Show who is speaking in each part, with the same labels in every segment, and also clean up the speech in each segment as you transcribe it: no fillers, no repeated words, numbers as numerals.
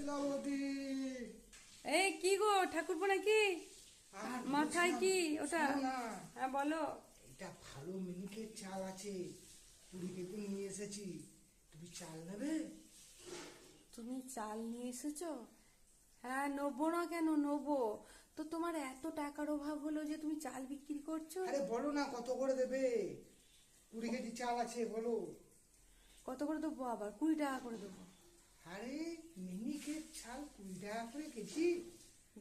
Speaker 1: শিলাবতী।
Speaker 2: এই কি গো ঠাকুরপো নাকি? মাথায় কি ওটা? হ্যাঁ বলো।
Speaker 1: এটা ভালো মিনিকেট চাল আছে, 20 কেজি নিয়ে এসেছি। তুমি চাল নেবে?
Speaker 2: তুমি চাল নিয়ে এসেছো? হ্যাঁ নেবো না কেন, নেবো তো। তোমার এত টাকার অভাব হলো যে তুমি চাল বিক্রি করছো?
Speaker 1: আরে বলো না কত করে দেবে? 20 কেজি চাল আছে, বলো।
Speaker 2: কত করে দেবো আবার? 20 টাকা করে দেবো।
Speaker 1: আরে মিনিকেট চাল 20 টাকা করে কেজি?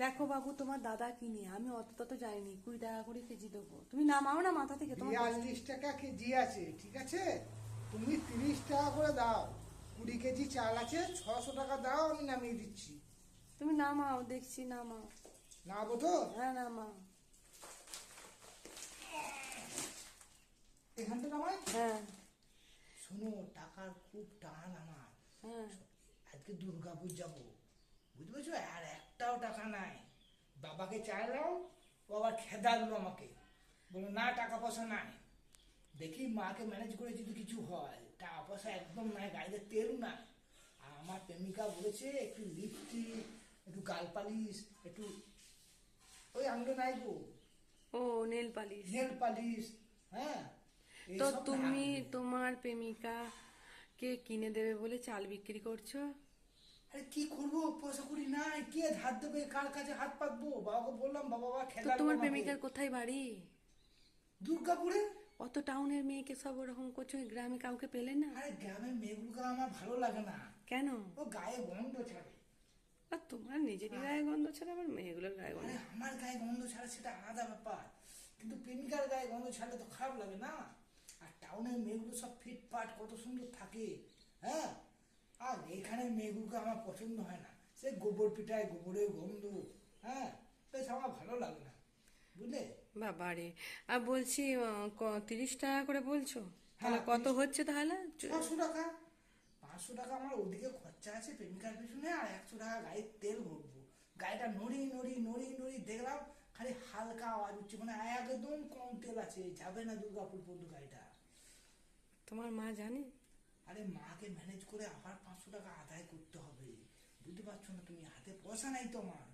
Speaker 2: দেখো বাবু, তোমার দাদা কিনে, আমি অত তত যাইনি। 20 টাকা করে কেজি দেবো। তুমি নামাও না মাথা থেকে তোমার।
Speaker 1: 42 টাকা কেজি আছে, ঠিক আছে? তুমি 30 টাকা করে দাও। 20 কেজি চাল আছে, 600 টাকা দাও, আমি নামিয়ে দিচ্ছি।
Speaker 2: তুমি নামাও, দেখছি নামাও।
Speaker 1: না তো?
Speaker 2: হ্যাঁ নামাও।
Speaker 1: এখানটা নামাই।
Speaker 2: হ্যাঁ
Speaker 1: শোনো, টাকার খুব টান আমার।
Speaker 2: হ্যাঁ।
Speaker 1: আজকে দুর্গাপুর যাব, বুঝতে পারছো? আর একটাও টাকা নাই। বাবাকে চাইলাম, ও আবার খেদালো আমাকে, বললো না টাকা পয়সা নাই। দেখি মাকে ম্যানেজ করে যদি কিছু হয়। টাকা পয়সা একদম নাই, গাড়িতে তেল না। আর আমার প্রেমিকা বলেছে একটু লিপস্টিক, একটু গাল পালিশ, একটু ওই আঙুলে নাই গো,
Speaker 2: ও নেল পালিশ।
Speaker 1: নেল পালিশ, হ্যাঁ।
Speaker 2: তো
Speaker 1: এইসব
Speaker 2: তুমি
Speaker 1: লাগবে।
Speaker 2: তোমার প্রেমিকা কে কিনে দেবে বলে চাল বিক্রি করছো?
Speaker 1: আরে কি করবো, পয়সা করি নাই, কে ধার দেবে, কার কাছে হাত পাতবো? বাবাকে বললাম, বাবা
Speaker 2: তো
Speaker 1: খেলালো
Speaker 2: তোমার
Speaker 1: আমাকে।
Speaker 2: প্রেমিকার কোথায় বাড়ি?
Speaker 1: দুর্গাপুরে।
Speaker 2: অত টাউনের মেয়েকে সব ওরকম করছো, গ্রামে কাউকে পেলে না?
Speaker 1: আরে গ্রামের মেয়েগুলোকে আমার ভালো লাগে না,
Speaker 2: কেন?
Speaker 1: ও গায়ে গন্ধ ছাড়ে।
Speaker 2: আর তোমার নিজেরই গায়ে গন্ধ ছাড়া আবার মেয়েগুলোর গায়ে
Speaker 1: আরে
Speaker 2: গন্ধ?
Speaker 1: আমার গায়ে গন্ধ ছাড়ে সেটা আলাদা ব্যাপার, কিন্তু প্রেমিকার গায়ে গন্ধ ছাড়লে তো খারাপ লাগে না? আর টাউনের মেয়েগুলো সব ফিটফাট কত সুন্দর থাকে, হ্যাঁ। আর এখানে মেয়েগুলোকে আমার পছন্দ হয় না, সে গোবর পিঠায় গোবরের গন্ধ, হ্যাঁ। বেশ আমার ভালো লাগে না, বুঝলে?
Speaker 2: বাবারে। আর বলছি 30 টাকা করে বলছো?
Speaker 1: হ্যাঁ,
Speaker 2: তাহলে কত
Speaker 1: 30
Speaker 2: হচ্ছে তাহলে?
Speaker 1: 600 টাকা। 500 টাকা আমার ওদিকে খরচা আছে প্রেমিকার পিছনে, আর 100 টাকা গাড়ির তেল ভরবো। গাড়িটা নড়ি নড়ি নড়ি নড়ি দেখলাম খালি হালকা আওয়াজ হচ্ছে, মানে একদম কম তেল আছে, যাবে না দুর্গাপুর পর্যন্ত গাড়িটা।
Speaker 2: তোমার মা জানে?
Speaker 1: আরে মাকে ম্যানেজ করে আবার 500 টাকা আদায় করতে হবে, বুঝতে পারছো না তুমি? হাতে পয়সা নাই তোমার।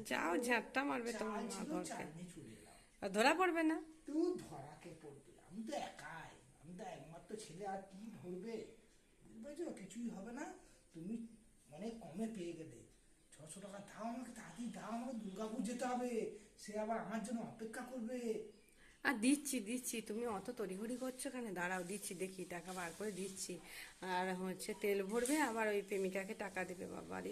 Speaker 2: যাও ঝাঁটটা মারবে তোমার
Speaker 1: চাল
Speaker 2: মা
Speaker 1: ছিল,
Speaker 2: ঘরকে।
Speaker 1: চাল নিয়ে চলে এলাম।
Speaker 2: আর ধরা পড়বে না?
Speaker 1: তুই ধরাকে পড়বে, আমি তো একাই, আমি তো একমাত্র ছেলে, আর কি ধরবে? বুঝতে পারছো, কিছুই হবে না। তুমি অনেক কমে পেয়ে গেলে। 600 টাকা দাও আমাকে, তাড়াতাড়ি দাও, আমাকে দুর্গাপুর যেতে হবে, সে আবার আমার জন্য অপেক্ষা করবে।
Speaker 2: আর দিচ্ছি দিচ্ছি, তুমি অত তড়িঘড়ি করছো কেন? দাঁড়াও দিচ্ছি, দেখি টাকা বার করে দিচ্ছি। আর হচ্ছে তেল ভরবে, আবার ওই প্রেমিকাকে টাকা দেবে। বাবা